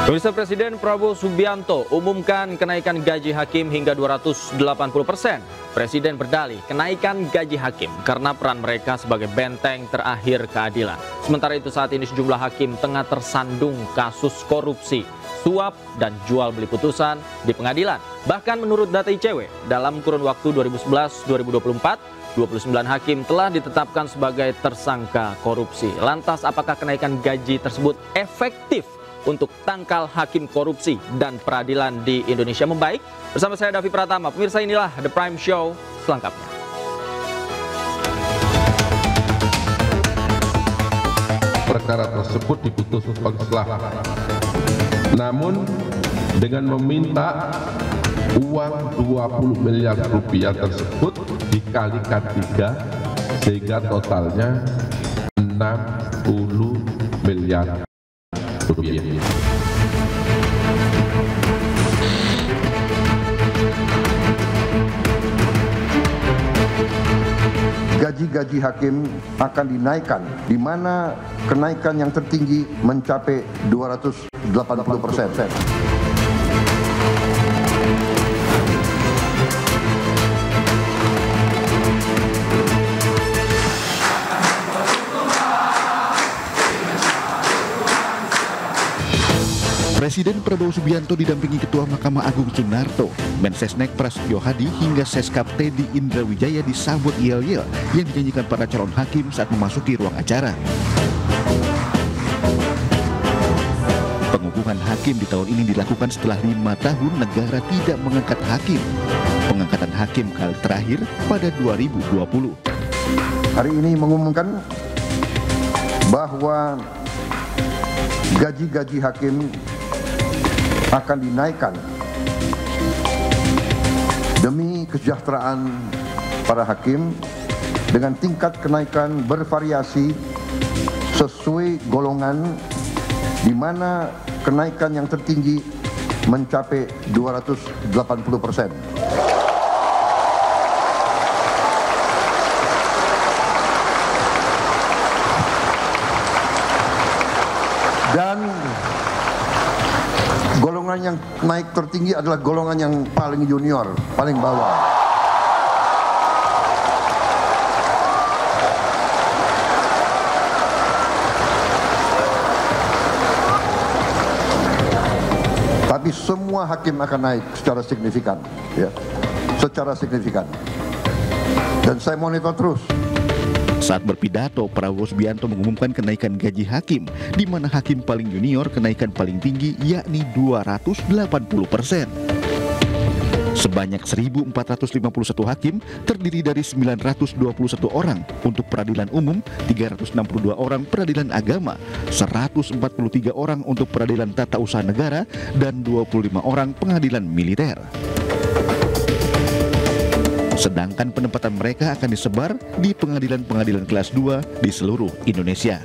Pemirsa, Presiden Prabowo Subianto umumkan kenaikan gaji hakim hingga 280%. Presiden berdalih kenaikan gaji hakim karena peran mereka sebagai benteng terakhir keadilan. Sementara itu saat ini sejumlah hakim tengah tersandung kasus korupsi, suap, dan jual beli putusan di pengadilan. Bahkan menurut data ICW, dalam kurun waktu 2011-2024, 29 hakim telah ditetapkan sebagai tersangka korupsi. Lantas apakah kenaikan gaji tersebut efektif untuk tangkal hakim korupsi dan peradilan di Indonesia membaik? Bersama saya Davi Pratama. Pemirsa, inilah The Prime Show selengkapnya. Perkara tersebut diputuskan setelah, namun dengan meminta uang 20 miliar rupiah tersebut dikalikan 3 sehingga totalnya 60 miliar rupiah. Gaji-gaji hakim akan dinaikkan, di mana kenaikan yang tertinggi mencapai 280%. Presiden Prabowo Subianto didampingi Ketua Mahkamah Agung Sunarto, Mensesnek Prasetyo Hadi hingga Seskap Teddy Indra Wijaya disambut yel-yel yang dinyanyikan para calon hakim saat memasuki ruang acara. Pengukuhan hakim di tahun ini dilakukan setelah 5 tahun negara tidak mengangkat hakim. Pengangkatan hakim kali terakhir pada 2020. Hari ini mengumumkan bahwa gaji-gaji hakim akan dinaikkan demi kesejahteraan para hakim dengan tingkat kenaikan bervariasi sesuai golongan, di mana kenaikan yang tertinggi mencapai 280%. Dan golongan yang naik tertinggi adalah golongan yang paling junior, paling bawah. Tapi semua hakim akan naik secara signifikan, ya, secara signifikan. Dan saya monitor terus. Saat berpidato, Prabowo Subianto mengumumkan kenaikan gaji hakim, di mana hakim paling junior kenaikan paling tinggi yakni 280%. Sebanyak 1.451 hakim terdiri dari 921 orang untuk peradilan umum, 362 orang peradilan agama, 143 orang untuk peradilan tata usaha negara, dan 25 orang pengadilan militer. Sedangkan penempatan mereka akan disebar di pengadilan-pengadilan kelas 2 di seluruh Indonesia.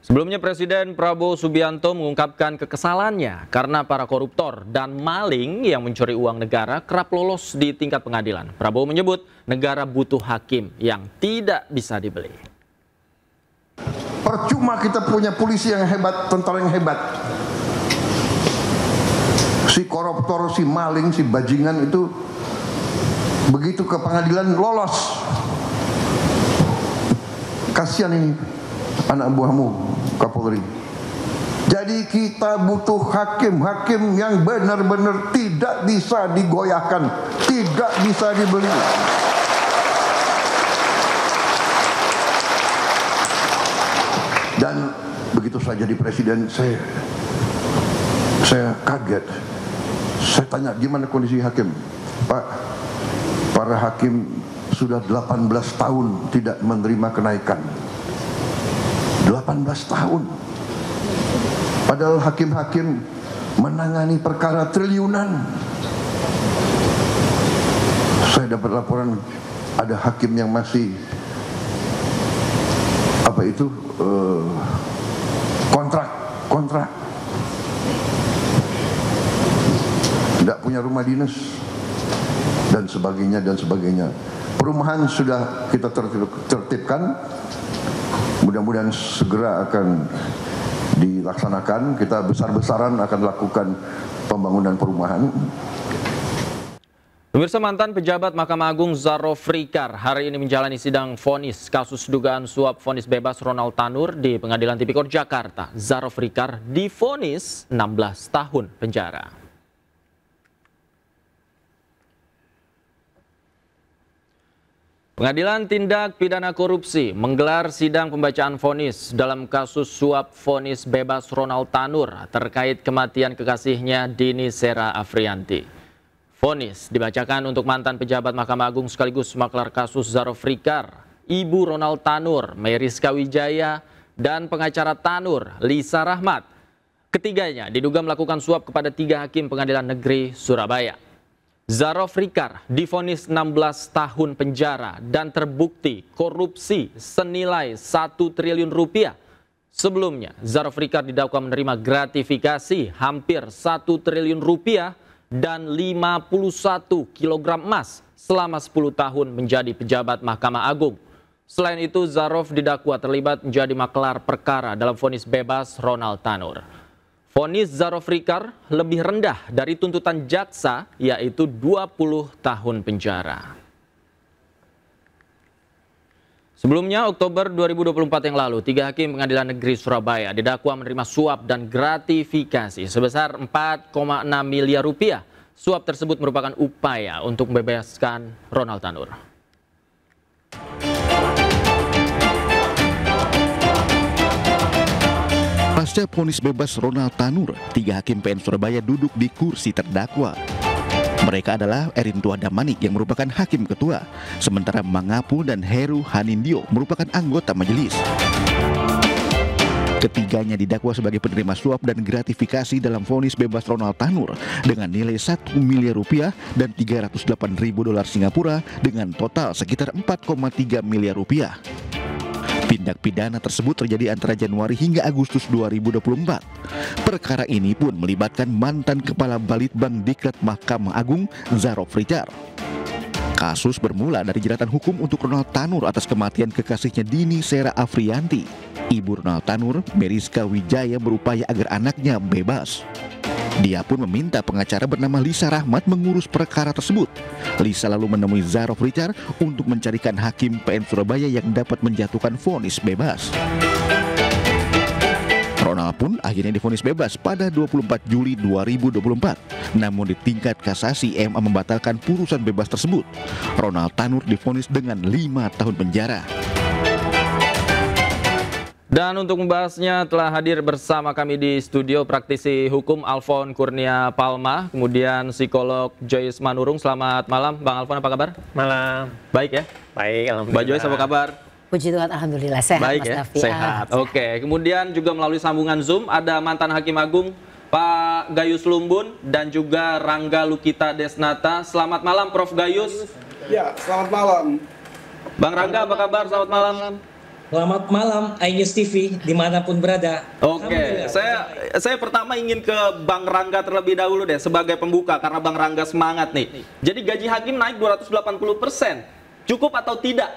Sebelumnya Presiden Prabowo Subianto mengungkapkan kekesalannya karena para koruptor dan maling yang mencuri uang negara kerap lolos di tingkat pengadilan. Prabowo menyebut negara butuh hakim yang tidak bisa dibeli. Percuma kita punya polisi yang hebat, tentara yang hebat. Si koruptor, si maling, si bajingan itu begitu ke pengadilan lolos. Kasihan ini anak buahmu, Kapolri. Jadi kita butuh hakim-hakim yang benar-benar tidak bisa digoyahkan, tidak bisa dibeli. Dan begitu saya jadi presiden, saya kaget. Saya tanya, gimana kondisi hakim? Pak, para hakim sudah 18 tahun tidak menerima kenaikan. 18 tahun. Padahal hakim-hakim menangani perkara triliunan. Saya dapat laporan ada hakim yang masih kontrak. Tidak punya rumah dinas dan sebagainya. Perumahan sudah kita tertibkan, mudah-mudahan segera akan dilaksanakan. Kita besar-besaran akan lakukan pembangunan perumahan. Pemirsa, mantan pejabat Mahkamah Agung Zarof Rikar hari ini menjalani sidang vonis kasus dugaan suap vonis bebas Ronald Tanur di Pengadilan Tipikor Jakarta. Zarof Rikar divonis 16 tahun penjara. Pengadilan Tindak Pidana Korupsi menggelar sidang pembacaan vonis dalam kasus suap vonis bebas Ronald Tanur terkait kematian kekasihnya Dini Sera Afrianti. Vonis dibacakan untuk mantan pejabat Mahkamah Agung sekaligus maklar kasus Zarof Rikar, Ibu Ronald Tanur, Meriska Wijaya, dan pengacara Tanur, Lisa Rahmat. Ketiganya diduga melakukan suap kepada 3 hakim Pengadilan Negeri Surabaya. Zarof Rikar divonis 16 tahun penjara dan terbukti korupsi senilai 1 triliun rupiah. Sebelumnya, Zarof Rikar didakwa menerima gratifikasi hampir 1 triliun rupiah dan 51 kg emas selama 10 tahun menjadi pejabat Mahkamah Agung. Selain itu, Zarof didakwa terlibat menjadi maklar perkara dalam vonis bebas Ronald Tanur. Vonis Zarof Rikar lebih rendah dari tuntutan jaksa, yaitu 20 tahun penjara. Sebelumnya, Oktober 2024 yang lalu, 3 hakim Pengadilan Negeri Surabaya didakwa menerima suap dan gratifikasi sebesar 4,6 miliar rupiah. Suap tersebut merupakan upaya untuk membebaskan Ronald Tanur. Pasca vonis bebas Ronald Tanur, 3 hakim PN Surabaya duduk di kursi terdakwa. Mereka adalah Erintua Damanik yang merupakan hakim ketua, sementara Mangapu dan Heru Hanindio merupakan anggota majelis. Ketiganya didakwa sebagai penerima suap dan gratifikasi dalam vonis bebas Ronald Tanur dengan nilai 1 miliar rupiah dan 308.000 dolar Singapura dengan total sekitar 4,3 miliar rupiah. Tindak pidana tersebut terjadi antara Januari hingga Agustus 2024. Perkara ini pun melibatkan mantan Kepala Balitbang Diklat Mahkamah Agung Zarof Rikar. Kasus bermula dari jeratan hukum untuk Ronald Tanur atas kematian kekasihnya Dini Sera Afrianti. Ibu Ronald Tanur, Meriska Wijaya, berupaya agar anaknya bebas. Dia pun meminta pengacara bernama Lisa Rahmat mengurus perkara tersebut. Lisa lalu menemui Zarof Rikar untuk mencarikan hakim PN Surabaya yang dapat menjatuhkan vonis bebas. Ronald pun akhirnya divonis bebas pada 24 Juli 2024. Namun di tingkat kasasi MA membatalkan putusan bebas tersebut. Ronald Tanur divonis dengan 5 tahun penjara. Dan untuk membahasnya telah hadir bersama kami di studio praktisi hukum Alfon Kurnia Palma, kemudian psikolog Joyce Manurung. Selamat malam, Bang Alfon, apa kabar? Malam. Baik ya? Baik, alhamdulillah. Mbak Joyce, apa kabar? Puji Tuhan, alhamdulillah sehat. Baik Mas ya, Davi. sehat. Oke, kemudian juga melalui sambungan Zoom ada mantan Hakim Agung Pak Gayus Lumbun dan juga Rangga Lukita Desnata. Selamat malam, Prof. Gayus. Ya, selamat malam. Bang Rangga, apa kabar? Selamat malam. Selamat malam, iNews TV, dimanapun berada. Oke, saya pertama ingin ke Bang Rangga terlebih dahulu deh, sebagai pembuka, karena Bang Rangga semangat nih. Jadi gaji hakim naik 280%, cukup atau tidak?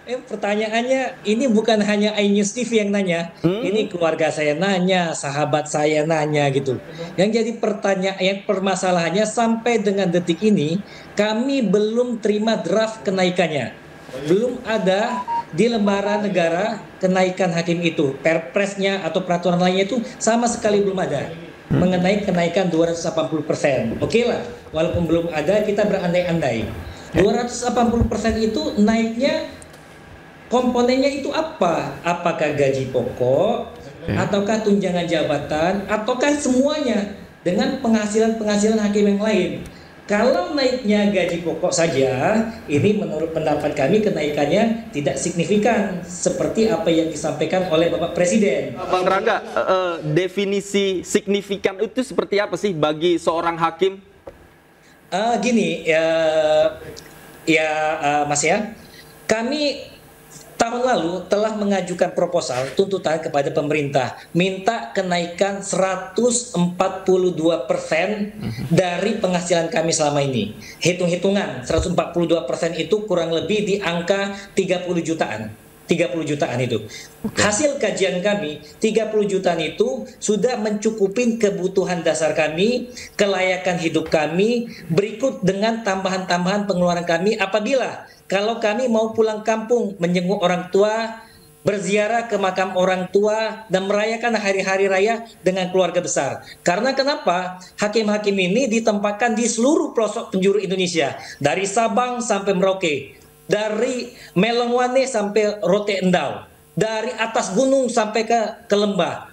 Pertanyaannya, ini bukan hanya iNews TV yang nanya, ini keluarga saya nanya, sahabat saya nanya gitu. Yang jadi pertanyaan, permasalahannya sampai dengan detik ini, kami belum terima draft kenaikannya. Belum ada di lembaran negara kenaikan hakim itu. Perpresnya atau peraturan lainnya itu sama sekali belum ada. Mengenai kenaikan 280%. Oke lah, walaupun belum ada, kita berandai-andai. 280% itu naiknya, komponennya itu apa? Apakah gaji pokok, ataukah tunjangan jabatan, ataukah semuanya dengan penghasilan-penghasilan hakim yang lain? Kalau naiknya gaji pokok saja, ini menurut pendapat kami kenaikannya tidak signifikan seperti apa yang disampaikan oleh Bapak Presiden. Bang Rangga, definisi signifikan itu seperti apa sih bagi seorang hakim? Gini, Mas ya, kami tahun lalu telah mengajukan proposal tuntutan kepada pemerintah minta kenaikan 142% dari penghasilan kami selama ini. Hitung-hitungan 142% itu kurang lebih di angka 30 jutaan. 30 30 jutaan itu. Hasil kajian kami, 30 jutaan itu sudah mencukupi kebutuhan dasar kami, kelayakan hidup kami, berikut dengan tambahan-tambahan pengeluaran kami apabila kalau kami mau pulang kampung menjenguk orang tua, berziarah ke makam orang tua, dan merayakan hari-hari raya dengan keluarga besar. Karena kenapa? Hakim-hakim ini ditempatkan di seluruh pelosok penjuru Indonesia, dari Sabang sampai Merauke, dari Melongwane sampai Rote Endau, dari atas gunung sampai ke lembah,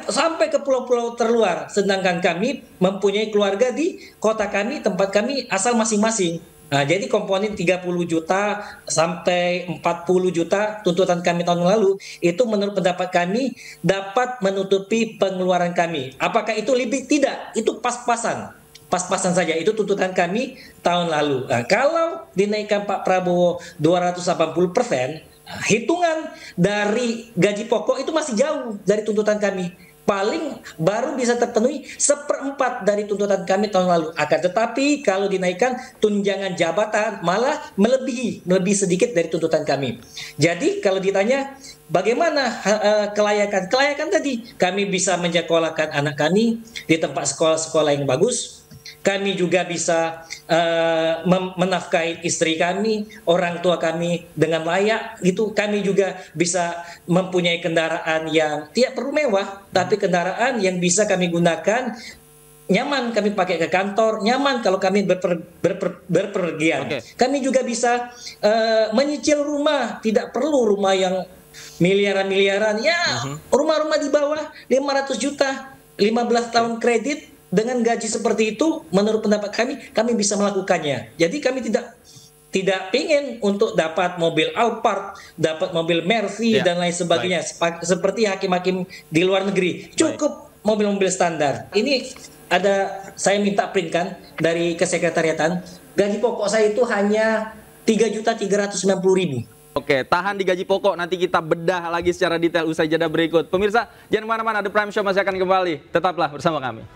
sampai ke pulau-pulau terluar. Sedangkan kami mempunyai keluarga di kota kami, tempat kami asal masing-masing. Nah, jadi komponen 30 juta sampai 40 juta tuntutan kami tahun lalu itu menurut pendapat kami dapat menutupi pengeluaran kami. Apakah itu lebih? Tidak, itu pas-pasan saja, itu tuntutan kami tahun lalu. Nah, kalau dinaikkan Pak Prabowo 280%, hitungan dari gaji pokok itu masih jauh dari tuntutan kami. Paling baru bisa terpenuhi 1/4 dari tuntutan kami tahun lalu. Akan tetapi kalau dinaikkan tunjangan jabatan malah melebihi sedikit dari tuntutan kami. Jadi kalau ditanya bagaimana kelayakan tadi, kami bisa menyekolahkan anak kami di tempat sekolah-sekolah yang bagus. Kami juga bisa menafkahi istri kami, orang tua kami dengan layak. Gitu. Kami juga bisa mempunyai kendaraan yang tidak perlu mewah, tapi kendaraan yang bisa kami gunakan nyaman, kami pakai ke kantor, nyaman kalau kami berpergian. Kami juga bisa menyicil rumah, tidak perlu rumah yang miliaran-miliaran. Ya, rumah-rumah di bawah 500 juta, 15 tahun kredit. Dengan gaji seperti itu, menurut pendapat kami bisa melakukannya. Jadi kami tidak ingin untuk dapat mobil Alphard, dapat mobil Mercy dan lain sebagainya. Seperti hakim-hakim di luar negeri. Cukup mobil-mobil standar. Ini saya minta print kan dari kesekretariatan. Gaji pokok saya itu hanya 3.390.000. Oke, tahan di gaji pokok, nanti kita bedah lagi secara detail usai jeda berikut. Pemirsa, jangan kemana-mana, The Prime Show masih akan kembali. Tetaplah bersama kami.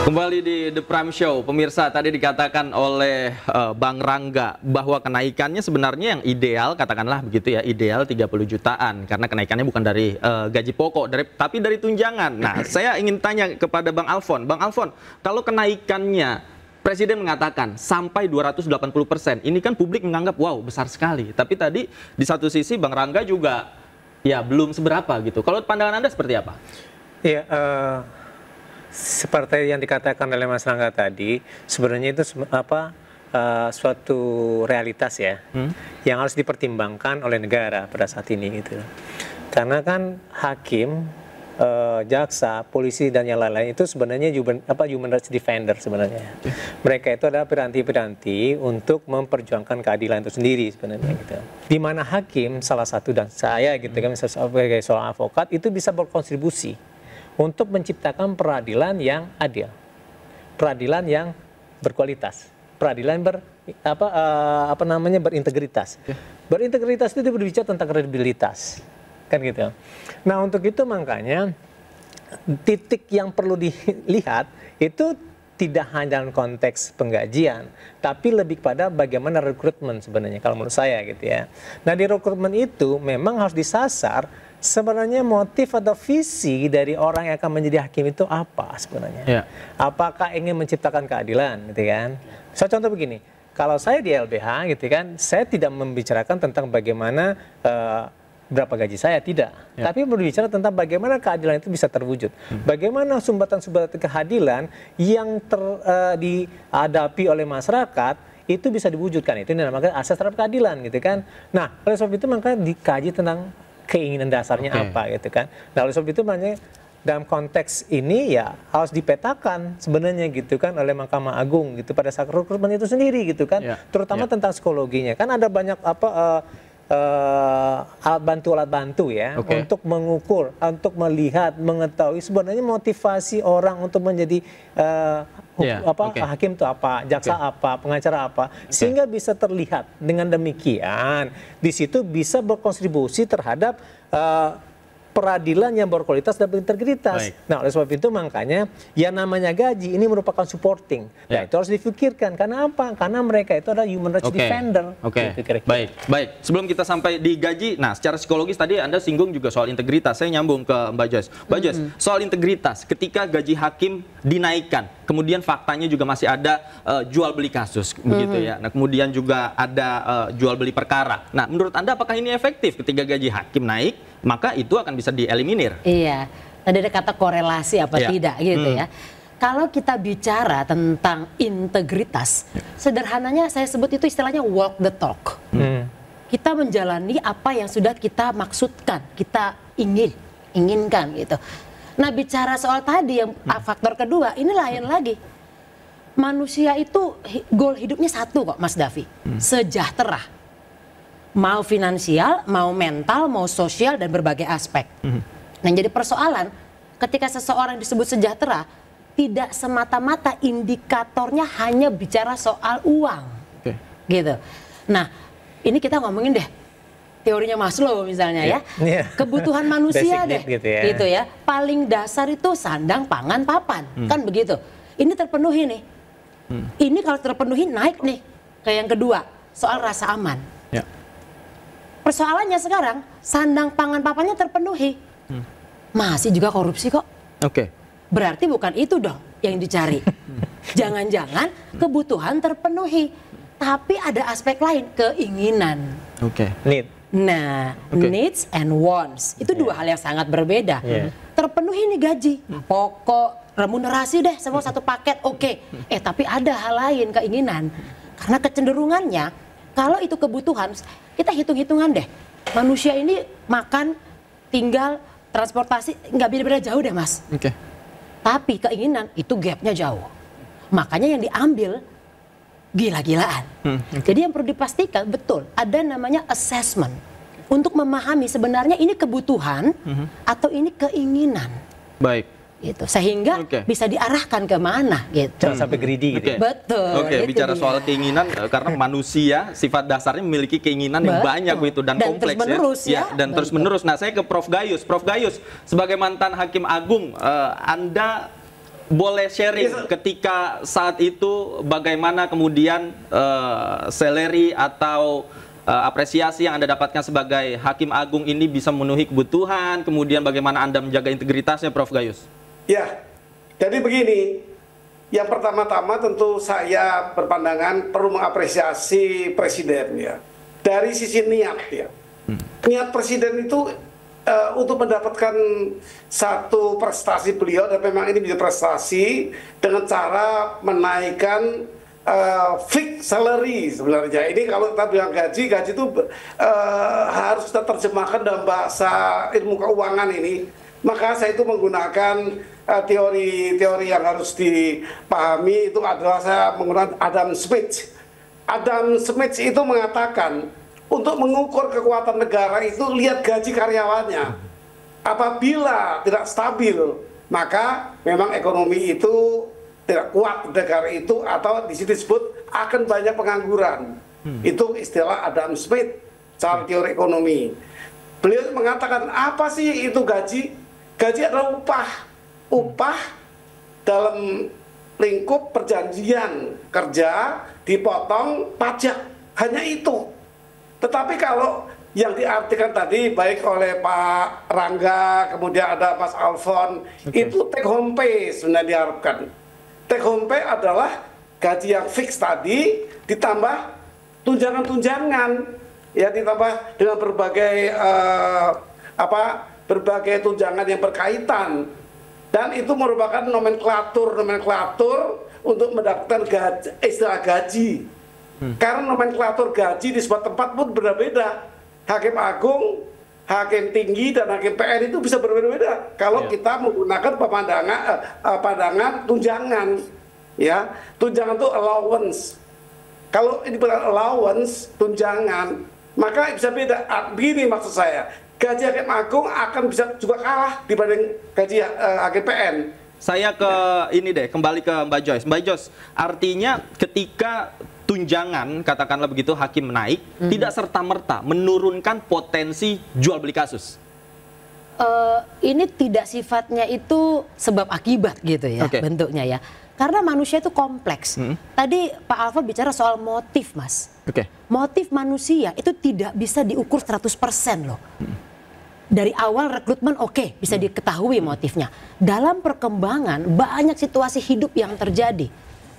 Kembali di The Prime Show, pemirsa, tadi dikatakan oleh Bang Rangga bahwa kenaikannya sebenarnya yang ideal, katakanlah begitu ya, ideal 30 jutaan karena kenaikannya bukan dari gaji pokok, tapi dari tunjangan. Nah, saya ingin tanya kepada Bang Alfon. Bang Alfon, kalau kenaikannya Presiden mengatakan sampai 280%, ini kan publik menganggap wow besar sekali. Tapi tadi di satu sisi Bang Rangga juga ya belum seberapa gitu. Kalau pandangan Anda seperti apa? Iya, seperti yang dikatakan oleh Mas Rangga tadi, sebenarnya itu suatu realitas ya, yang harus dipertimbangkan oleh negara pada saat ini gitu. Karena kan hakim, jaksa, polisi dan yang lain-lain itu sebenarnya human rights defender sebenarnya. Mereka itu adalah piranti-piranti untuk memperjuangkan keadilan itu sendiri sebenarnya gitu. Di mana hakim salah satu dan saya gitu kan sebagai seorang advokat itu bisa berkontribusi untuk menciptakan peradilan yang adil, peradilan yang berkualitas, peradilan berintegritas. Berintegritas itu berbicara tentang kredibilitas, kan gitu. Nah untuk itu makanya titik yang perlu dilihat itu tidak hanya dalam konteks penggajian, tapi lebih pada bagaimana rekrutmen sebenarnya kalau menurut saya gitu ya. Nah di rekrutmen itu memang harus disasar sebenarnya motif atau visi dari orang yang akan menjadi hakim itu apa sebenarnya? Ya. Apakah ingin menciptakan keadilan, gitu kan? Saya contoh begini, kalau saya di LBH, gitu kan, saya tidak membicarakan tentang bagaimana berapa gaji saya, tidak. Ya. Tapi berbicara tentang bagaimana keadilan itu bisa terwujud. Bagaimana sumbatan-sumbatan keadilan yang dihadapi oleh masyarakat itu bisa diwujudkan. Itu dinamakan asas terhadap keadilan, gitu kan? Nah, oleh sebab itu maka dikaji tentang keinginan dasarnya apa gitu kan. Nah oleh sebab itu makanya dalam konteks ini ya harus dipetakan sebenarnya gitu kan oleh Mahkamah Agung gitu pada saat rekrutmen itu sendiri gitu kan. Terutama tentang psikologinya. Kan ada banyak alat bantu ya, untuk mengukur, untuk melihat, mengetahui sebenarnya motivasi orang untuk menjadi hakim itu apa, jaksa apa, pengacara apa, sehingga bisa terlihat. Dengan demikian di situ bisa berkontribusi terhadap peradilan yang berkualitas dan berintegritas. Nah, oleh sebab itu makanya yang namanya gaji ini merupakan supporting. Nah, itu harus difikirkan. Karena apa? Karena mereka itu adalah human rights defender. Baik. Sebelum kita sampai di gaji, nah secara psikologis tadi Anda singgung juga soal integritas. Saya nyambung ke Mbak Joyce. Mbak Joyce, soal integritas, ketika gaji hakim dinaikkan, kemudian faktanya juga masih ada jual beli kasus, begitu ya. Nah, kemudian juga ada jual beli perkara. Nah, menurut Anda apakah ini efektif ketika gaji hakim naik? Maka itu akan bisa dieliminir. Iya, tadi ada kata korelasi apa tidak gitu ya. Kalau kita bicara tentang integritas, sederhananya saya sebut itu istilahnya walk the talk. Kita menjalani apa yang sudah kita maksudkan, kita inginkan gitu. Nah, bicara soal tadi yang faktor kedua, ini lain lagi. Manusia itu goal hidupnya satu kok, Mas Davi, sejahtera. Mau finansial, mau mental, mau sosial, dan berbagai aspek. Nah, jadi persoalan ketika seseorang disebut sejahtera, tidak semata-mata indikatornya hanya bicara soal uang. Gitu. Nah, ini kita ngomongin deh teorinya Maslow misalnya ya. Kebutuhan manusia deh. Gitu ya. Paling dasar itu sandang, pangan, papan. Kan begitu. Ini terpenuhi nih. Ini kalau terpenuhi naik nih ke yang kedua, soal rasa aman. Persoalannya sekarang, sandang pangan papannya terpenuhi. Masih juga korupsi kok. Berarti bukan itu dong yang dicari. Jangan-jangan kebutuhan terpenuhi. Tapi ada aspek lain, keinginan. Nah, needs and wants. Itu dua hal yang sangat berbeda. Terpenuhi nih gaji, pokok, remunerasi deh, semua satu paket, tapi ada hal lain, keinginan. Karena kecenderungannya, kalau itu kebutuhan, kita hitung-hitungan deh. Manusia ini makan, tinggal, transportasi, nggak beda-beda jauh deh, Mas. Tapi keinginan itu gapnya jauh. Makanya yang diambil gila-gilaan. Jadi yang perlu dipastikan betul ada namanya assessment untuk memahami sebenarnya ini kebutuhan atau ini keinginan. Gitu. Sehingga bisa diarahkan kemana gitu. Jangan sampai greedy gitu. Betul. Bicara soal keinginan, karena manusia sifat dasarnya memiliki keinginan yang banyak gitu dan kompleks terus-menerus ya. Dan terus-menerus. Nah, saya ke Prof Gayus. Prof Gayus, sebagai mantan Hakim Agung, Anda boleh sharing ketika saat itu bagaimana kemudian salary atau apresiasi yang Anda dapatkan sebagai Hakim Agung ini bisa memenuhi kebutuhan, kemudian bagaimana Anda menjaga integritasnya, Prof Gayus? Ya, jadi begini, yang pertama-tama tentu saya berpandangan perlu mengapresiasi Presiden ya, dari sisi niat ya. Niat Presiden itu untuk mendapatkan satu prestasi beliau, dan memang ini menjadi prestasi dengan cara menaikkan fixed salary sebenarnya. Ini kalau kita bilang gaji itu harus kita terjemahkan dalam bahasa ilmu keuangan ini. Maka saya itu menggunakan teori yang harus dipahami itu adalah saya menggunakan Adam Smith. Adam Smith itu mengatakan untuk mengukur kekuatan negara itu lihat gaji karyawannya. Apabila tidak stabil, maka memang ekonomi itu tidak kuat negara itu, atau di situ disebut akan banyak pengangguran. Itu istilah Adam Smith, cara teori ekonomi. Beliau mengatakan apa sih itu gaji? Gaji adalah upah dalam lingkup perjanjian kerja dipotong pajak, hanya itu. Tetapi kalau yang diartikan tadi baik oleh Pak Rangga, kemudian ada Mas Alfon, itu take home pay sebenarnya diharapkan. Take home pay adalah gaji yang fix tadi ditambah tunjangan-tunjangan, ya, ditambah dengan berbagai berbagai tunjangan yang berkaitan, dan itu merupakan nomenklatur untuk mendapatkan istilah gaji. Karena nomenklatur gaji di sebuah tempat pun berbeda. Hakim Agung, Hakim Tinggi, dan Hakim PN itu bisa berbeda-beda kalau kita menggunakan pandangan tunjangan, ya. Tunjangan itu allowance. Kalau ini bukan allowance, tunjangan, Maka bisa beda. Begini maksud saya, gaji hakim agung akan bisa juga kalah dibanding gaji hakim PN. Saya ke ini deh, kembali ke Mbak Joyce. Mbak Joyce, artinya ketika tunjangan, katakanlah begitu, hakim naik, tidak serta-merta menurunkan potensi jual beli kasus. Ini tidak sifatnya itu sebab akibat gitu ya, bentuknya ya. Karena manusia itu kompleks. Tadi Pak Alfa bicara soal motif, Mas. Motif manusia itu tidak bisa diukur 100% loh. Dari awal rekrutmen bisa diketahui motifnya. Dalam perkembangan banyak situasi hidup yang terjadi.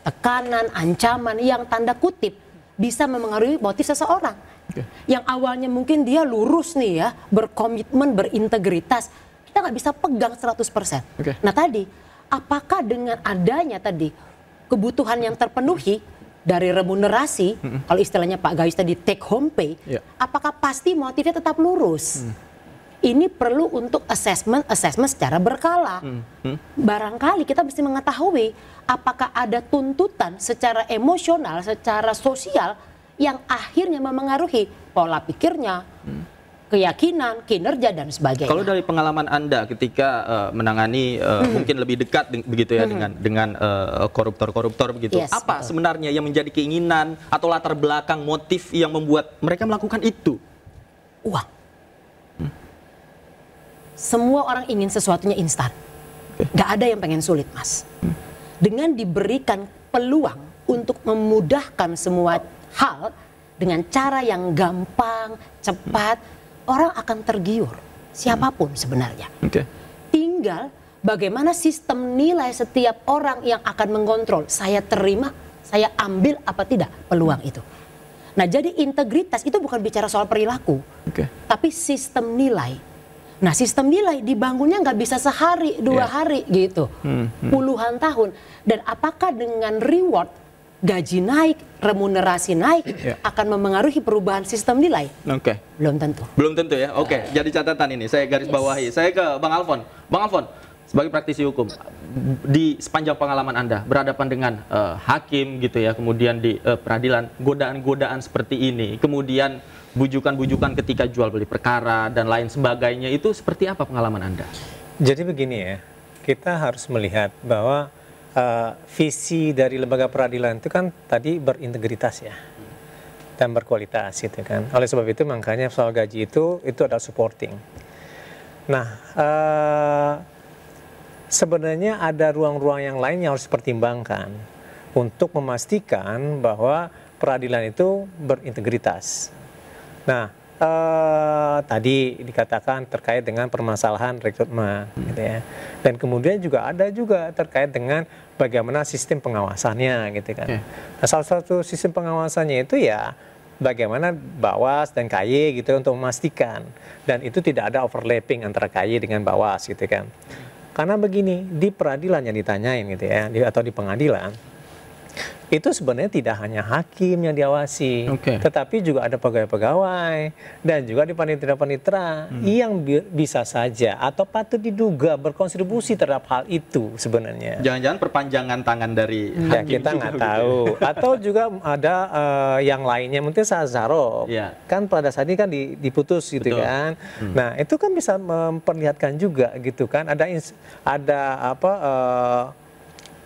Tekanan, ancaman yang tanda kutip bisa memengaruhi motif seseorang. Yang awalnya mungkin dia lurus nih ya, berkomitmen, berintegritas. Kita nggak bisa pegang 100%. Nah tadi, apakah dengan adanya tadi kebutuhan yang terpenuhi dari remunerasi, kalau istilahnya Pak Gayus tadi take home pay, apakah pasti motifnya tetap lurus? Ini perlu untuk assessment secara berkala. Barangkali kita mesti mengetahui apakah ada tuntutan secara emosional, secara sosial yang akhirnya memengaruhi pola pikirnya, keyakinan, kinerja dan sebagainya. Kalau dari pengalaman Anda ketika menangani mungkin lebih dekat begitu ya dengan koruptor-koruptor begitu, apa sebenarnya yang menjadi keinginan atau latar belakang motif yang membuat mereka melakukan itu? Uang. Semua orang ingin sesuatunya instan. Gak ada yang pengen sulit, Mas. Dengan diberikan peluang untuk memudahkan semua hal dengan cara yang gampang, cepat, orang akan tergiur. Siapapun sebenarnya. Tinggal bagaimana sistem nilai setiap orang yang akan mengontrol. Saya terima, saya ambil apa tidak peluang itu. Nah, jadi integritas itu bukan bicara soal perilaku, tapi sistem nilai. Nah, sistem nilai dibangunnya nggak bisa sehari, 2 hari gitu. Puluhan tahun. Dan apakah dengan reward, gaji naik, remunerasi naik, akan memengaruhi perubahan sistem nilai? Belum tentu. Belum tentu ya? Jadi catatan ini, saya garis bawahi. Saya ke Bang Alfon. Bang Alfon, sebagai praktisi hukum, di sepanjang pengalaman Anda, berhadapan dengan hakim gitu ya, kemudian di peradilan, godaan-godaan seperti ini, kemudian bujukan-bujukan ketika jual beli perkara dan lain sebagainya, itu seperti apa pengalaman Anda? Jadi begini ya, kita harus melihat bahwa visi dari lembaga peradilan itu kan tadi berintegritas ya, dan berkualitas gitu kan. Oleh sebab itu makanya soal gaji itu adalah supporting. Nah, sebenarnya ada ruang-ruang yang lain yang harus dipertimbangkan untuk memastikan bahwa peradilan itu berintegritas. Nah, tadi dikatakan terkait dengan permasalahan rekrutmen, gitu ya. Dan kemudian juga ada terkait dengan bagaimana sistem pengawasannya, gitu kan. Nah, salah satu sistem pengawasannya itu ya bagaimana Bawas dan KY gitu untuk memastikan, dan itu tidak ada overlapping antara KY dengan Bawas, gitu kan. Karena begini, di peradilan yang ditanyain gitu ya, atau di pengadilan, itu sebenarnya tidak hanya hakim yang diawasi, tetapi juga ada pegawai-pegawai dan juga di panitera-panitera yang bisa saja atau patut diduga berkontribusi terhadap hal itu sebenarnya. Jangan-jangan perpanjangan tangan dari hakim kita nggak tahu. Atau juga ada yang lainnya, mungkin Sazaro, kan pada saat ini kan diputus gitu kan. Nah itu kan bisa memperlihatkan juga gitu kan, ada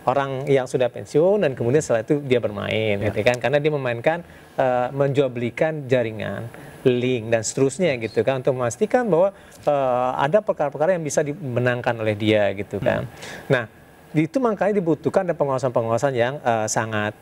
orang yang sudah pensiun dan kemudian setelah itu dia bermain, gitu kan? Karena dia memainkan, menjual belikan jaringan, link dan seterusnya, gitu kan? Untuk memastikan bahwa ada perkara-perkara yang bisa dimenangkan oleh dia, gitu kan? Nah, itu makanya dibutuhkan ada pengawasan-pengawasan yang sangat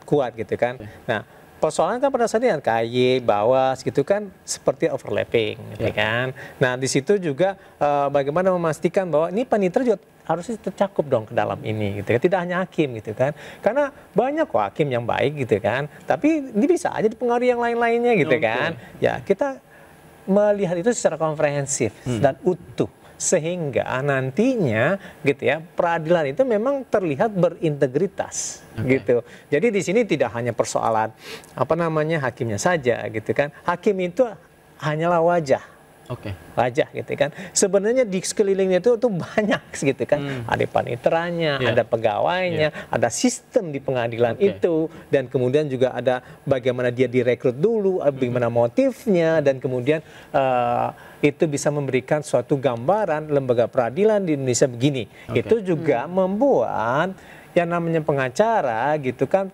kuat, gitu kan? Nah, persoalan kan pada saat ini KY, Bawas gitu kan seperti overlapping, gitu kan? Nah, di situ juga bagaimana memastikan bahwa ini panitera juga harusnya tercakup dong ke dalam ini, gitu kan? Tidak hanya hakim, gitu kan? Karena banyak kok hakim yang baik, gitu kan? Tapi ini bisa aja dipengaruhi yang lain-lainnya, gitu kan? Ya, kita melihat itu secara komprehensif dan utuh, sehingga nantinya, gitu ya, peradilan itu memang terlihat berintegritas, gitu. Jadi di sini tidak hanya persoalan hakimnya saja, gitu kan? Hakim itu hanyalah wajah wajah gitu kan. Sebenarnya di sekelilingnya itu banyak gitu kan. Ada paniteranya, ada pegawainya, ada sistem di pengadilan itu, dan kemudian juga ada bagaimana dia direkrut dulu, bagaimana motifnya, dan kemudian itu bisa memberikan suatu gambaran lembaga peradilan di Indonesia begini. Itu juga membuat yang namanya pengacara gitu kan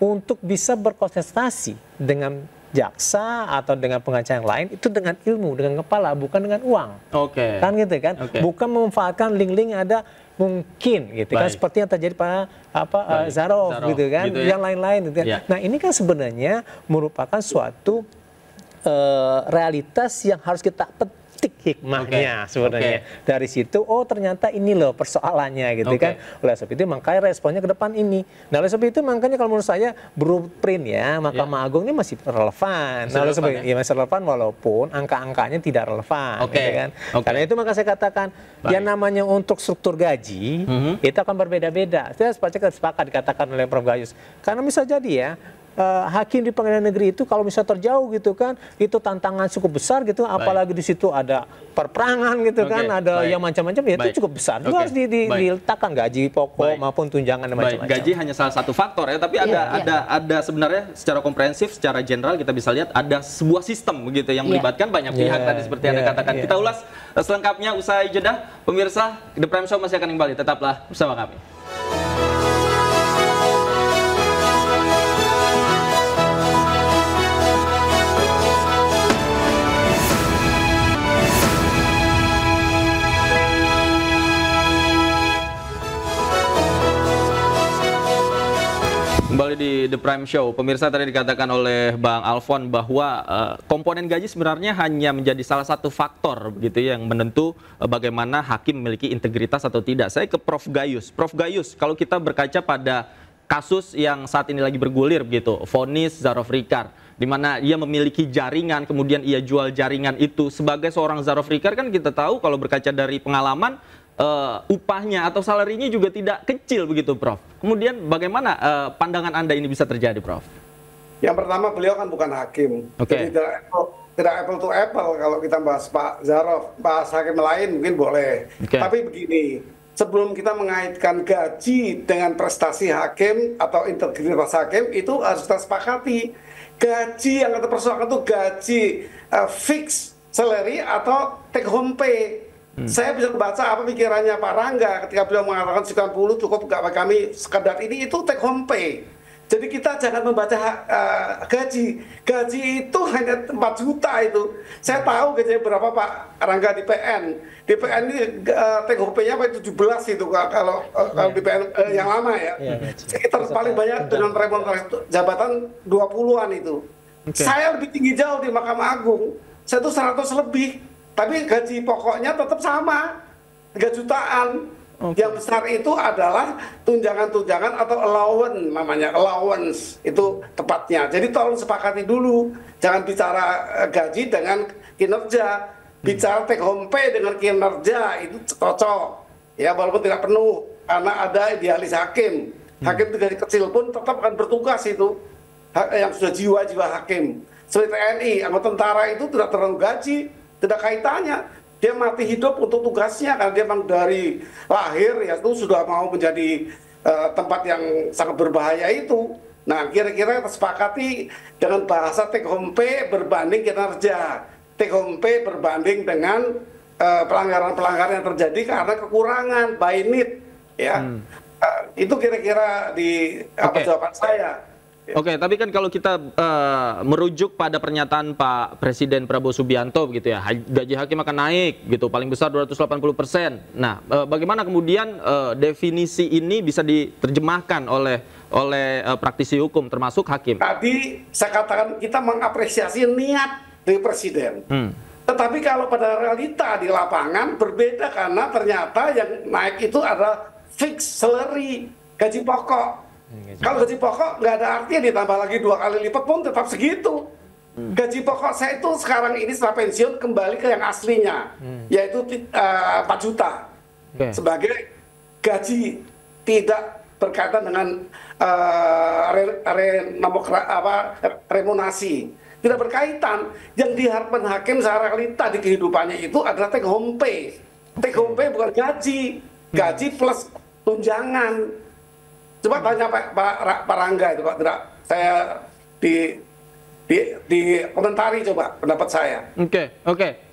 untuk bisa berkonsentrasi dengan jaksa atau dengan pengacara yang lain itu dengan ilmu, dengan kepala, bukan dengan uang. Kan gitu kan? Bukan memanfaatkan link-link yang ada mungkin gitu kan, seperti yang terjadi pada Zarov gitu kan, gitu yang lain-lain gitu kan. Nah, ini kan sebenarnya merupakan suatu realitas yang harus kita petik hikmahnya sebenarnya. Dari situ, oh ternyata ini loh persoalannya gitu kan. Oleh sebab itu makanya responnya ke depan ini. Nah, oleh sebab itu makanya kalau menurut saya blueprint ya Mahkamah Agung ini masih relevan. Nah, oleh sebab itu masih relevan walaupun angka-angkanya tidak relevan gitu kan. Karena itu maka saya katakan yang namanya untuk struktur gaji itu akan berbeda-beda. Saya sepakat dikatakan oleh Prof. Gayus. Karena bisa jadi ya hakim di pengadilan negeri itu kalau misalnya terjauh gitu kan, itu tantangan cukup besar gitu, apalagi di situ ada perperangan gitu kan, ada yang macam-macam, ya itu cukup besar. Itu harus diletakkan gaji pokok maupun tunjangan dan macam-macam. Gaji hanya salah satu faktor ya, tapi ada sebenarnya secara komprehensif, secara general kita bisa lihat ada sebuah sistem begitu yang melibatkan banyak pihak tadi seperti Anda katakan. Kita ulas selengkapnya usai jeda. Pemirsa, The Prime Show masih akan kembali. Tetaplah bersama kami. Kembali di The Prime Show. Pemirsa, tadi dikatakan oleh Bang Alfon bahwa komponen gaji sebenarnya hanya menjadi salah satu faktor begitu yang menentu bagaimana hakim memiliki integritas atau tidak. Saya ke Prof. Gayus. Prof. Gayus, kalau kita berkaca pada kasus yang saat ini lagi bergulir begitu, vonis Zarov Rikard, di mana ia memiliki jaringan, kemudian ia jual jaringan itu. Sebagai seorang Zarov Rikard kan kita tahu kalau berkaca dari pengalaman, upahnya atau salarinya juga tidak kecil begitu, Prof. Kemudian bagaimana pandangan Anda ini bisa terjadi, Prof? Yang pertama, beliau kan bukan hakim. Jadi tidak apple to apple kalau kita bahas Pak Zarov. Bahas hakim lain mungkin boleh. Tapi begini, sebelum kita mengaitkan gaji dengan prestasi hakim atau integritas hakim, itu harus kita sepakati. Gaji yang kita persoalkan itu gaji fix salary atau take home pay. Saya bisa membaca apa pikirannya Pak Rangga ketika beliau mengatakan 90 cukup nggak bagi kami sekedar ini, itu take home pay. Jadi kita jangan membaca gaji. Gaji itu hanya 4 juta itu. Saya tahu gajinya berapa Pak Rangga di PN. Di PN ini take home pay-nya 17 itu kalau di PN yang lama ya. Sekitar paling banyak dengan remunerasi jabatan 20-an itu. Saya lebih tinggi jauh di Mahkamah Agung. Saya tuh 100 lebih. Tapi gaji pokoknya tetap sama, 3 jutaan. Yang besar itu adalah tunjangan-tunjangan atau allowance, namanya allowance itu tepatnya. Jadi tolong sepakati dulu, jangan bicara gaji dengan kinerja, bicara take home pay dengan kinerja itu cocok. Ya, walaupun tidak penuh karena ada idealis hakim. Hakim dari kecil pun tetap akan bertugas itu, yang sudah jiwa-jiwa hakim. Seperti TNI, anggota tentara itu tidak terlalu gaji. Tidak kaitannya, dia mati hidup untuk tugasnya karena dia memang dari lahir ya itu sudah mau menjadi tempat yang sangat berbahaya itu. Nah, kira-kira kita sepakati dengan bahasa take home pay berbanding kinerja, take home pay berbanding dengan pelanggaran-pelanggaran yang terjadi karena kekurangan by need ya. Itu kira-kira di jawaban saya. Oke, tapi kan kalau kita merujuk pada pernyataan Pak Presiden Prabowo Subianto begitu ya, gaji hakim akan naik gitu, paling besar 280%. Nah, bagaimana kemudian definisi ini bisa diterjemahkan oleh praktisi hukum termasuk hakim? Tadi saya katakan kita mengapresiasi niat dari Presiden. Tetapi kalau pada realita di lapangan berbeda karena ternyata yang naik itu adalah fixed salary, gaji pokok. Kalau gaji pokok nggak ada artinya ditambah lagi 2 kali lipat pun tetap segitu. Gaji pokok saya itu sekarang ini setelah pensiun kembali ke yang aslinya, yaitu 4 juta sebagai gaji tidak berkaitan dengan remunerasi. tidak berkaitan. Yang diharapkan hakim secara realita di kehidupannya itu adalah take home pay. Take home pay bukan gaji plus tunjangan. Coba tanya Pak Rangga itu, Pak, tidak saya di komentari coba pendapat saya. Oke,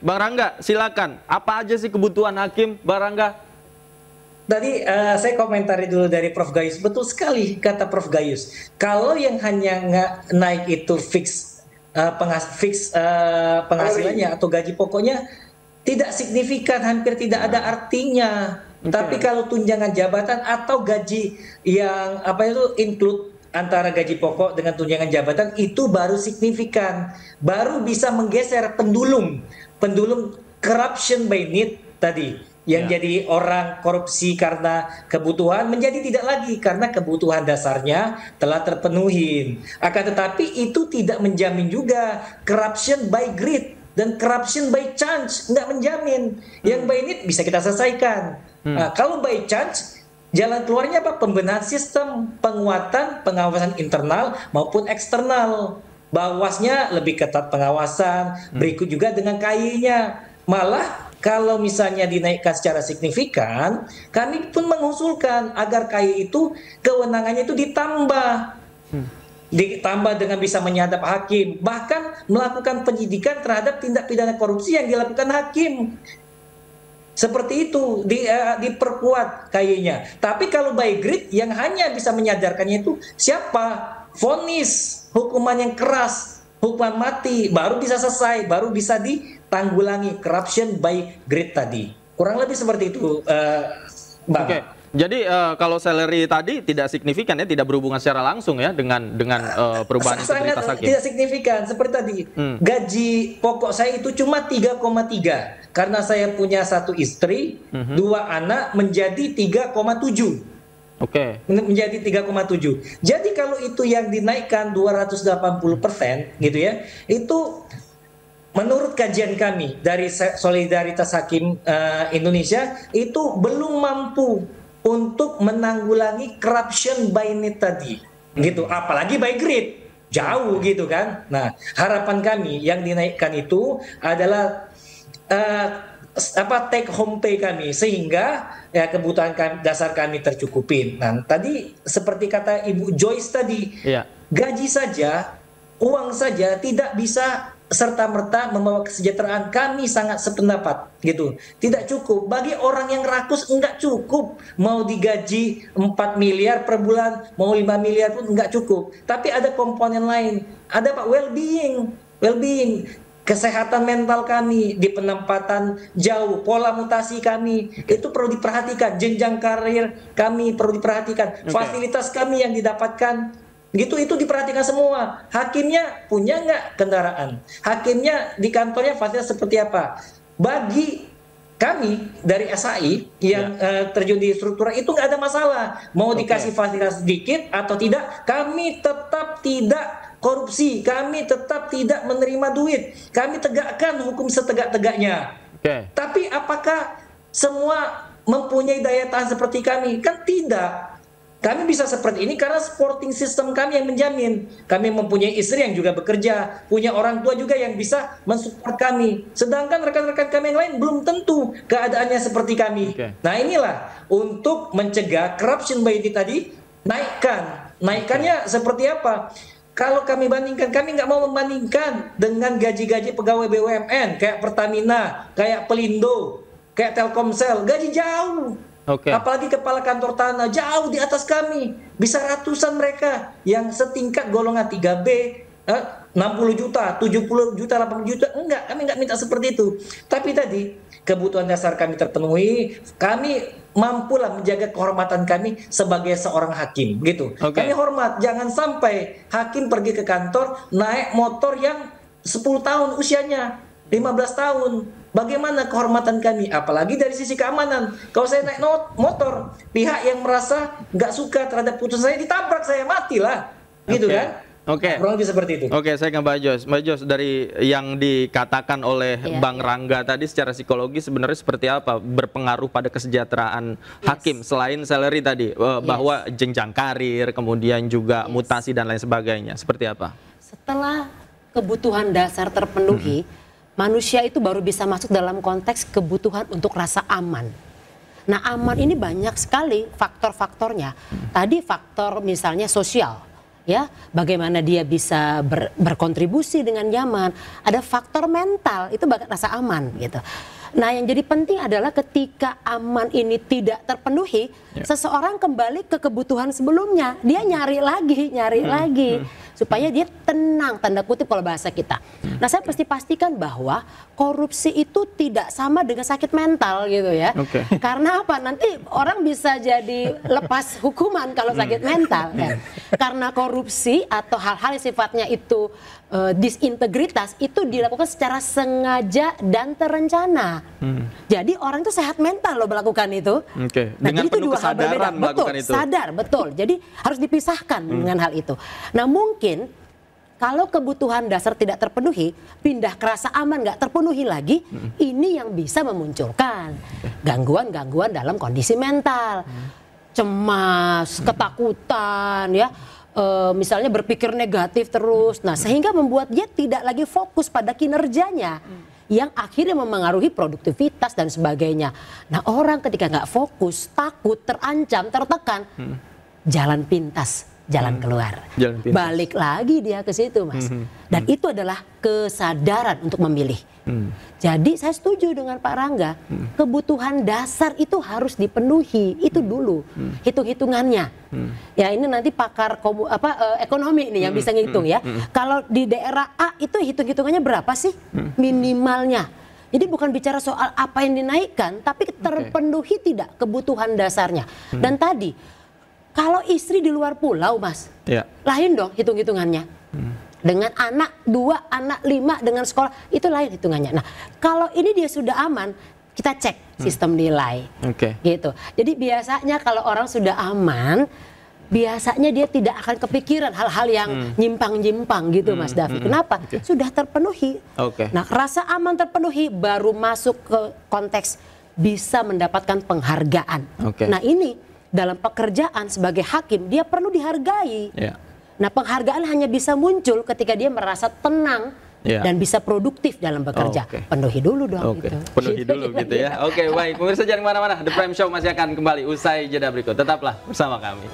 Bang Rangga, silakan. Apa aja sih kebutuhan hakim, Bang Rangga? Tadi saya komentari dulu dari Prof. Gayus. Betul sekali kata Prof. Gayus. Kalau yang hanya naik itu fix penghasilannya atau gaji pokoknya tidak signifikan, hampir tidak ada artinya. Tapi kalau tunjangan jabatan atau gaji yang include antara gaji pokok dengan tunjangan jabatan, itu baru signifikan, baru bisa menggeser pendulum corruption by need tadi, yang jadi orang korupsi karena kebutuhan menjadi tidak lagi karena kebutuhan dasarnya telah terpenuhi. Akan tetapi itu tidak menjamin juga corruption by greed dan corruption by chance, nggak menjamin. Yang by need bisa kita selesaikan. Nah, kalau by chance, jalan keluarnya apa? Pembenahan sistem, penguatan pengawasan internal maupun eksternal. Bawasnya lebih ketat pengawasan, berikut juga dengan KAI-nya. Malah kalau misalnya dinaikkan secara signifikan, kami pun mengusulkan agar KAI itu kewenangannya itu ditambah dengan bisa menyadap hakim, bahkan melakukan penyidikan terhadap tindak pidana korupsi yang dilakukan hakim. Seperti itu diperkuat kayaknya. Tapi kalau by greed yang hanya bisa menyadarkannya itu siapa? Vonis, hukuman yang keras, hukuman mati, baru bisa selesai, baru bisa ditanggulangi corruption by greed tadi. Kurang lebih seperti itu, Bang. Oke. Jadi kalau salary tadi tidak signifikan ya, tidak berhubungan secara langsung ya dengan perubahan integritas hakim. Tidak signifikan seperti tadi. Gaji pokok saya itu cuma 3,3 karena saya punya satu istri, 2 anak menjadi 3,7. Oke. Menjadi 3,7. Jadi kalau itu yang dinaikkan 280% gitu ya, itu menurut kajian kami dari Solidaritas Hakim Indonesia itu belum mampu untuk menanggulangi corruption by need tadi, gitu. Apalagi by greed, jauh gitu kan. Nah, harapan kami yang dinaikkan itu adalah take home pay kami, sehingga ya kebutuhan dasar kami tercukupin. Nah, tadi seperti kata Ibu Joyce tadi, gaji saja, uang saja tidak bisa serta-merta membawa kesejahteraan. Kami sangat sependapat gitu. Tidak cukup. Bagi orang yang rakus enggak cukup. Mau digaji 4 miliar per bulan, mau 5 miliar pun enggak cukup. Tapi ada komponen lain. Ada Pak, well-being. Kesehatan mental kami, di penempatan jauh, pola mutasi kami, itu perlu diperhatikan. Jenjang karir kami perlu diperhatikan. Fasilitas kami yang didapatkan gitu, itu diperhatikan semua. Hakimnya punya nggak kendaraan? Hakimnya di kantornya fasilitas seperti apa? Bagi kami dari SAI yang terjun di struktural itu nggak ada masalah. Mau dikasih fasilitas sedikit atau tidak, kami tetap tidak korupsi. Kami tetap tidak menerima duit. Kami tegakkan hukum setegak-tegaknya. Tapi apakah semua mempunyai daya tahan seperti kami? Kan tidak. Kami bisa seperti ini karena supporting system kami yang menjamin. Kami mempunyai istri yang juga bekerja, punya orang tua juga yang bisa mensupport kami. Sedangkan rekan-rekan kami yang lain belum tentu keadaannya seperti kami. Nah, inilah untuk mencegah corruption by it tadi, naikkannya seperti apa? Kalau kami bandingkan, kami nggak mau membandingkan dengan gaji-gaji pegawai BUMN kayak Pertamina, kayak Pelindo, kayak Telkomsel, gaji jauh. Apalagi kepala kantor tanah jauh di atas kami, bisa ratusan mereka yang setingkat golongan 3B, 60 juta, 70 juta, 80 juta. Enggak, kami nggak minta seperti itu. Tapi tadi kebutuhan dasar kami terpenuhi, kami mampulah menjaga kehormatan kami sebagai seorang hakim, gitu. Kami hormat, jangan sampai hakim pergi ke kantor naik motor yang 10 tahun usianya, 15 tahun. Bagaimana kehormatan kami? Apalagi dari sisi keamanan. Kalau saya naik motor, pihak yang merasa nggak suka terhadap putusan saya ditabrak, saya matilah, gitu kan? Kurang lebih seperti itu. Saya ke Mbak Jos. Mbak Jos, dari yang dikatakan oleh Bang Rangga tadi secara psikologi sebenarnya seperti apa berpengaruh pada kesejahteraan hakim selain salary tadi, bahwa jenjang karir, kemudian juga mutasi dan lain sebagainya. Seperti apa? Setelah kebutuhan dasar terpenuhi, manusia itu baru bisa masuk dalam konteks kebutuhan untuk rasa aman. Nah, aman ini banyak sekali faktor-faktornya. Tadi faktor misalnya sosial, ya, bagaimana dia bisa berkontribusi dengan nyaman. Ada faktor mental, itu rasa aman gitu. Nah, yang jadi penting adalah ketika aman ini tidak terpenuhi, seseorang kembali ke kebutuhan sebelumnya. Dia nyari lagi supaya dia tenang, tanda kutip kalau bahasa kita. Nah, saya pasti pastikan bahwa korupsi itu tidak sama dengan sakit mental gitu ya. Karena apa? Nanti orang bisa jadi lepas hukuman kalau sakit mental kan. Karena korupsi atau hal-hal yang sifatnya itu disintegritas itu dilakukan secara sengaja dan terencana. Jadi orang itu sehat mental loh melakukan itu. Nah, dengan jadi itu penuh dua hal berbeda. kesadaran melakukan Betul, itu. sadar, betul. Jadi harus dipisahkan dengan hal itu. Nah, mungkin kalau kebutuhan dasar tidak terpenuhi, pindah ke rasa aman nggak terpenuhi lagi, ini yang bisa memunculkan gangguan-gangguan dalam kondisi mental. Cemas, ketakutan, ya. Misalnya berpikir negatif terus. Nah, sehingga membuat dia tidak lagi fokus pada kinerjanya. Yang akhirnya memengaruhi produktivitas dan sebagainya. Nah, orang ketika nggak fokus, takut, terancam, tertekan, jalan pintas, jalan keluar. Balik lagi dia ke situ, Mas. Dan itu adalah kesadaran untuk memilih. Jadi saya setuju dengan Pak Rangga, kebutuhan dasar itu harus dipenuhi, itu dulu hitung-hitungannya. Ya, ini nanti pakar ekonomi nih yang bisa ngitung ya. Kalau di daerah A itu hitung-hitungannya berapa sih minimalnya? Jadi bukan bicara soal apa yang dinaikkan, tapi terpenuhi tidak kebutuhan dasarnya. Dan tadi kalau istri di luar pulau, Mas, lain dong hitung-hitungannya. Dengan anak 2, anak 5 dengan sekolah, itu lain hitungannya. Nah, kalau ini dia sudah aman, kita cek sistem nilai. Gitu. Jadi biasanya kalau orang sudah aman, biasanya dia tidak akan kepikiran hal-hal yang nyimpang-nyimpang gitu, Mas Davi. Kenapa? Sudah terpenuhi. Nah, rasa aman terpenuhi baru masuk ke konteks bisa mendapatkan penghargaan. Nah, ini dalam pekerjaan sebagai hakim dia perlu dihargai. Nah, penghargaan hanya bisa muncul ketika dia merasa tenang dan bisa produktif dalam bekerja. Penuhi dulu dong. Penuhi dulu gitu ya. Baik. Pemirsa jangan kemana-mana. The Prime Show masih akan kembali usai jeda berikut. Tetaplah bersama kami.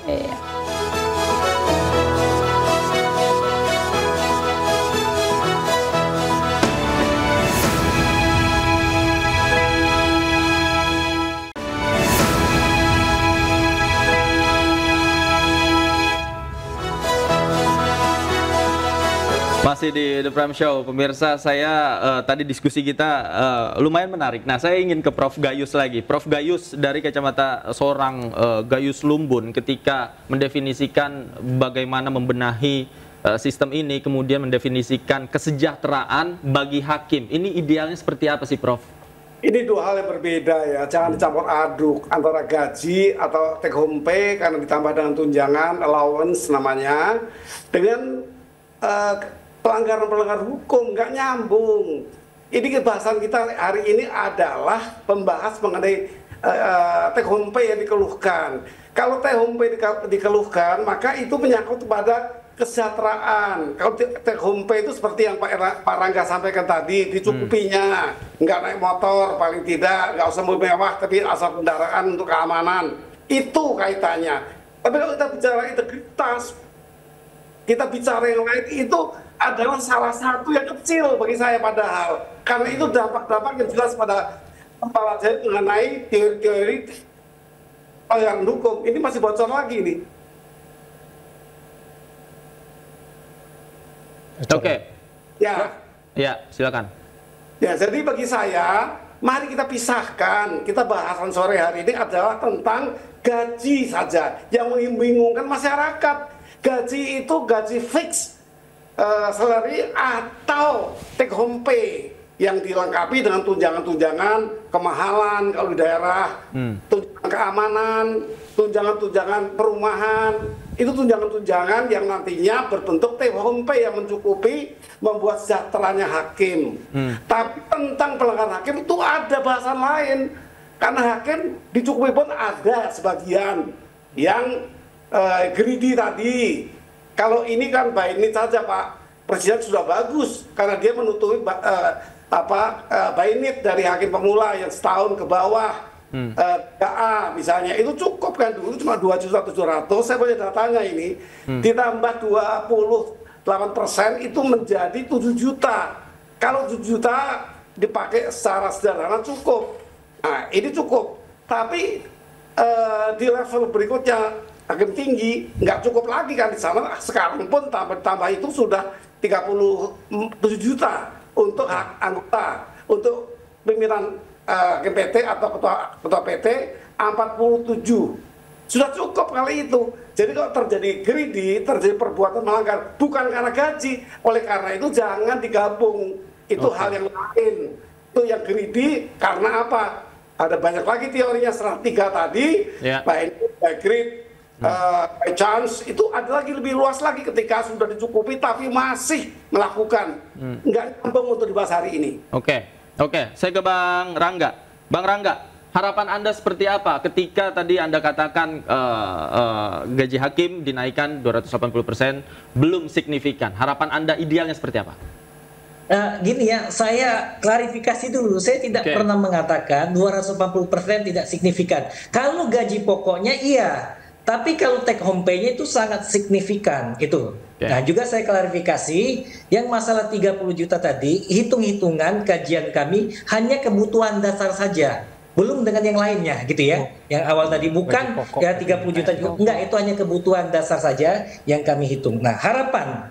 Masih di The Prime Show, pemirsa. Saya tadi diskusi kita lumayan menarik. Nah, saya ingin ke Prof. Gayus lagi. Prof. Gayus, dari kacamata seorang Gayus Lumbun, ketika mendefinisikan bagaimana membenahi sistem ini, kemudian mendefinisikan kesejahteraan bagi hakim. Ini idealnya seperti apa sih, Prof? Ini dua hal yang berbeda ya, jangan dicampur aduk antara gaji atau take home pay karena ditambah dengan tunjangan, allowance namanya, dengan pelanggaran-pelanggaran hukum, nggak nyambung. Ini bahasan kita hari ini adalah membahas mengenai take home pay yang dikeluhkan. Kalau take home pay dikeluhkan, maka itu menyangkut pada kesejahteraan. Kalau take home pay itu seperti yang Pak Rangga sampaikan tadi, dicukupinya, nggak naik motor, paling tidak, nggak usah mobil mewah, tapi asal kendaraan untuk keamanan. Itu kaitannya. Tapi kalau kita bicara integritas, kita bicara yang lain, itu adalah salah satu yang kecil bagi saya padahal. Karena itu dampak-dampak yang jelas pada kepala saya mengenai teori-teori pelanggaran hukum. Ini masih bocor lagi nih. Ya, silakan. Ya, jadi bagi saya, mari kita pisahkan. Kita bahasan sore hari ini adalah tentang gaji saja yang membingungkan masyarakat. Gaji itu gaji fix, salary atau take home pay yang dilengkapi dengan tunjangan-tunjangan kemahalan kalau di daerah, tunjangan keamanan, tunjangan-tunjangan perumahan. Itu tunjangan-tunjangan yang nantinya berbentuk take home pay yang mencukupi membuat sejahteranya hakim. Tapi tentang pelanggaran hakim itu ada bahasan lain. Karena hakim dicukupi pun ada sebagian yang greedy tadi. Kalau ini kan by need saja, Pak. Presiden sudah bagus karena dia menutupi bainit dari hakim pemula yang setahun ke bawah. KA misalnya itu cukup kan, dulu cuma 2.700.000, saya punya datanya ini, ditambah 28% itu menjadi 7 juta. Kalau 7 juta dipakai secara sederhana cukup. Nah ini cukup, tapi di level berikutnya hakim tinggi nggak cukup lagi kan di sana. Sekarang pun tambah itu sudah 37 juta untuk hak anggota, untuk pimpinan hakim PT atau ketua PT 47 sudah cukup kali itu. Jadi kalau terjadi greedy, terjadi perbuatan melanggar bukan karena gaji, oleh karena itu jangan digabung, itu hal yang lain. Itu yang greedy karena apa? Ada banyak lagi teorinya, setelah 3 tadi, by greed, by chance, itu ada lagi lebih luas lagi ketika sudah dicukupi tapi masih melakukan. Nggak nyambung untuk dibahas hari ini. Oke, saya ke Bang Rangga. Bang Rangga, harapan Anda seperti apa ketika tadi Anda katakan gaji hakim dinaikkan 280% belum signifikan? Harapan Anda idealnya seperti apa? Gini ya, saya klarifikasi dulu. Saya tidak pernah mengatakan 280% tidak signifikan. Kalau gaji pokoknya iya, tapi kalau take home pay-nya itu sangat signifikan itu. Nah juga saya klarifikasi, yang masalah 30 juta tadi, hitung-hitungan kajian kami hanya kebutuhan dasar saja, belum dengan yang lainnya gitu ya. Yang awal tadi bukan ya 30 juta juga, enggak, itu hanya kebutuhan dasar saja yang kami hitung. Nah harapan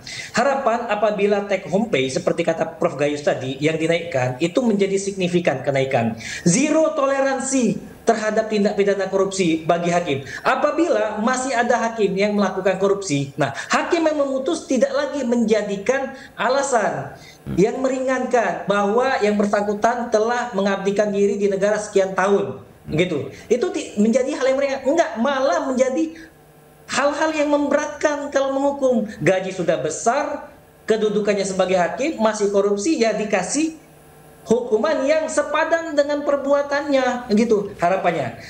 apabila take home pay seperti kata Prof Gayus tadi yang dinaikkan itu menjadi signifikan kenaikan. Zero toleransi terhadap tindak pidana korupsi bagi hakim. Apabila masih ada hakim yang melakukan korupsi, nah hakim yang memutus tidak lagi menjadikan alasan yang meringankan bahwa yang bersangkutan telah mengabdikan diri di negara sekian tahun, gitu. Itu menjadi hal yang meringankan, enggak, malah menjadi hal-hal yang memberatkan kalau menghukum. Gaji sudah besar, kedudukannya sebagai hakim, masih korupsi, ya dikasih hukuman yang sepadan dengan perbuatannya, gitu harapannya.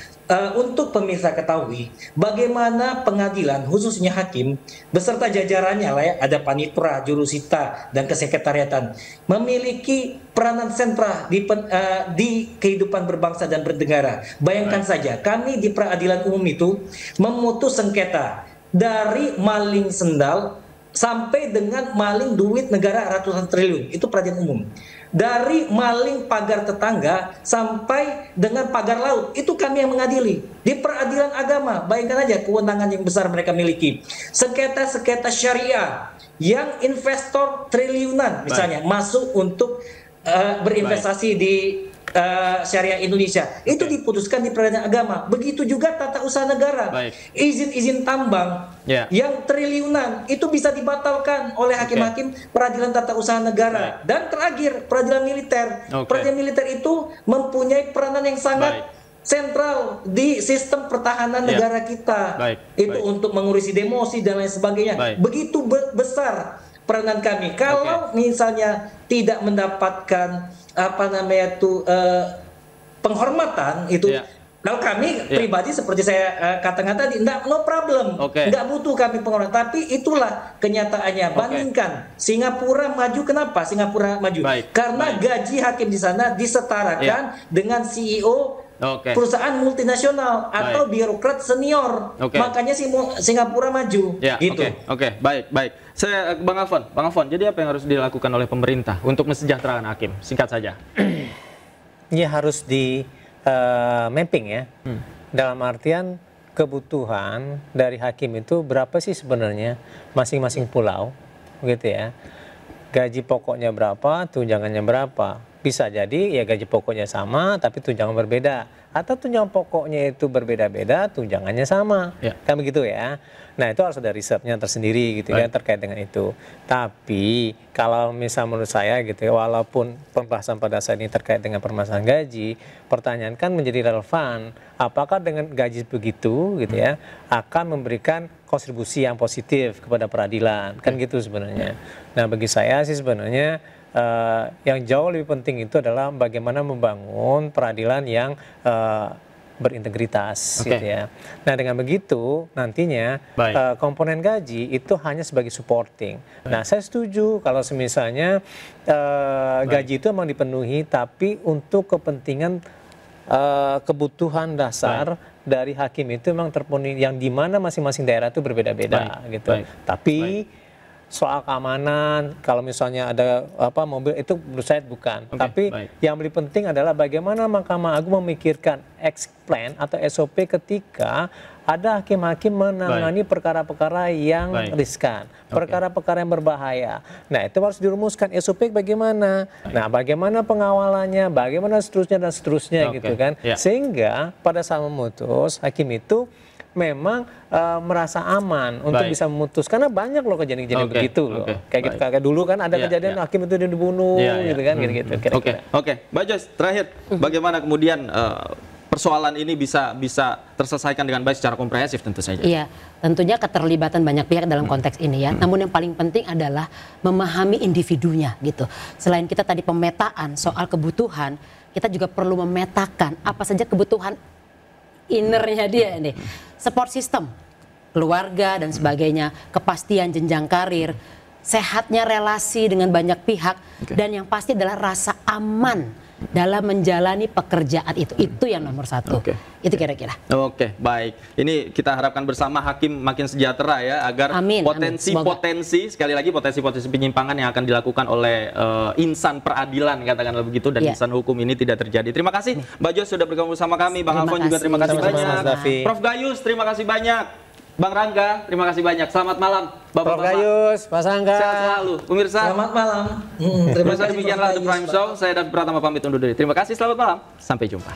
Untuk pemirsa ketahui bagaimana pengadilan khususnya hakim beserta jajarannya lah ya, ada panitera, jurusita dan kesekretariatan memiliki peranan sentral di kehidupan berbangsa dan bernegara. Bayangkan saja kami di peradilan umum itu memutus sengketa dari maling sendal sampai dengan maling duit negara ratusan triliun, itu peradilan umum. Dari maling pagar tetangga sampai dengan pagar laut, itu kami yang mengadili. Di peradilan agama, bayangkan aja kewenangan yang besar mereka miliki. Sengketa-sengketa syariah yang investor triliunan misalnya masuk untuk berinvestasi di syariah Indonesia, itu diputuskan di peradilan agama. Begitu juga tata usaha negara, izin-izin tambang yang triliunan itu bisa dibatalkan oleh hakim-hakim peradilan tata usaha negara. Dan terakhir peradilan militer. Peradilan militer itu mempunyai peranan yang sangat sentral di sistem pertahanan negara kita. Itu untuk mengurusi demosi dan lain sebagainya. Begitu besar peranan kami. Kalau misalnya tidak mendapatkan penghormatan itu, kalau kami pribadi seperti saya katakan tadi, no problem, nggak butuh kami penghormatan. Tapi itulah kenyataannya. Bandingkan Singapura maju, kenapa Singapura maju? Karena gaji hakim di sana disetarakan dengan CEO perusahaan multinasional atau birokrat senior. Makanya Singapura maju. Gitu. Baik. Saya Bang Afon, jadi apa yang harus dilakukan oleh pemerintah untuk mesejahterakan hakim? Singkat saja. Ya harus di mapping ya. Dalam artian kebutuhan dari hakim itu berapa sih sebenarnya masing-masing pulau, gitu ya. Gaji pokoknya berapa, tunjangannya berapa. Bisa jadi ya gaji pokoknya sama tapi tunjangan berbeda, atau tunjangan pokoknya itu berbeda-beda, tunjangannya sama, kan begitu ya. Nah itu harus ada risetnya tersendiri gitu ya terkait dengan itu. Tapi kalau misal menurut saya gitu ya, walaupun pembahasan pada saat ini terkait dengan permasalahan gaji, pertanyaan kan menjadi relevan, apakah dengan gaji begitu gitu ya akan memberikan kontribusi yang positif kepada peradilan, kan gitu sebenarnya. Nah bagi saya sih sebenarnya yang jauh lebih penting itu adalah bagaimana membangun peradilan yang berintegritas gitu ya. Nah dengan begitu nantinya komponen gaji itu hanya sebagai supporting. Nah saya setuju kalau misalnya gaji itu memang dipenuhi tapi untuk kepentingan kebutuhan dasar dari hakim itu memang terpenuhi, yang dimana masing-masing daerah itu berbeda-beda gitu. Tapi soal keamanan, kalau misalnya ada mobil itu menurut saya bukan. Tapi yang lebih penting adalah bagaimana Mahkamah Agung memikirkan X-plan atau SOP ketika ada hakim-hakim menangani perkara-perkara yang riskan, perkara-perkara yang berbahaya. Nah itu harus dirumuskan SOP bagaimana. Nah bagaimana pengawalannya, bagaimana seterusnya dan seterusnya gitu kan. Sehingga pada saat memutus hakim itu memang merasa aman untuk bisa memutus, karena banyak loh kejadian-kejadian begitu loh. Kayak gitu, kayak dulu kan ada kejadian hakim itu dibunuh gitu kan, gitu-gitu. Oke, Mbak Joyce, terakhir bagaimana kemudian persoalan ini bisa terselesaikan dengan baik secara komprehensif tentu saja? Iya, tentunya keterlibatan banyak pihak dalam konteks ini ya. Namun yang paling penting adalah memahami individunya gitu. Selain kita tadi pemetaan soal kebutuhan, kita juga perlu memetakan apa saja kebutuhan innernya dia ini. Support system, keluarga dan sebagainya, kepastian jenjang karir, sehatnya relasi dengan banyak pihak, dan yang pasti adalah rasa aman dalam menjalani pekerjaan itu. Itu yang nomor satu. Itu kira-kira. Oke, baik. Ini kita harapkan bersama hakim makin sejahtera ya, agar potensi-potensi, sekali lagi potensi-potensi penyimpangan yang akan dilakukan oleh insan peradilan, katakanlah begitu, dan insan hukum ini tidak terjadi. Terima kasih Mbak Joyce sudah bergabung bersama kami. Bang Alfon juga terima kasih banyak. Prof Gayus terima kasih banyak. Bang Rangga, terima kasih banyak. Selamat malam, Bapak-Bapak. Prof Gayus, Mas Rangga. Sehat selalu. Pemirsa. Selamat malam. Terima kasih. Demikianlah The Prime Show. Saya David Pratama pamit undur diri. Terima kasih, selamat malam. Sampai jumpa.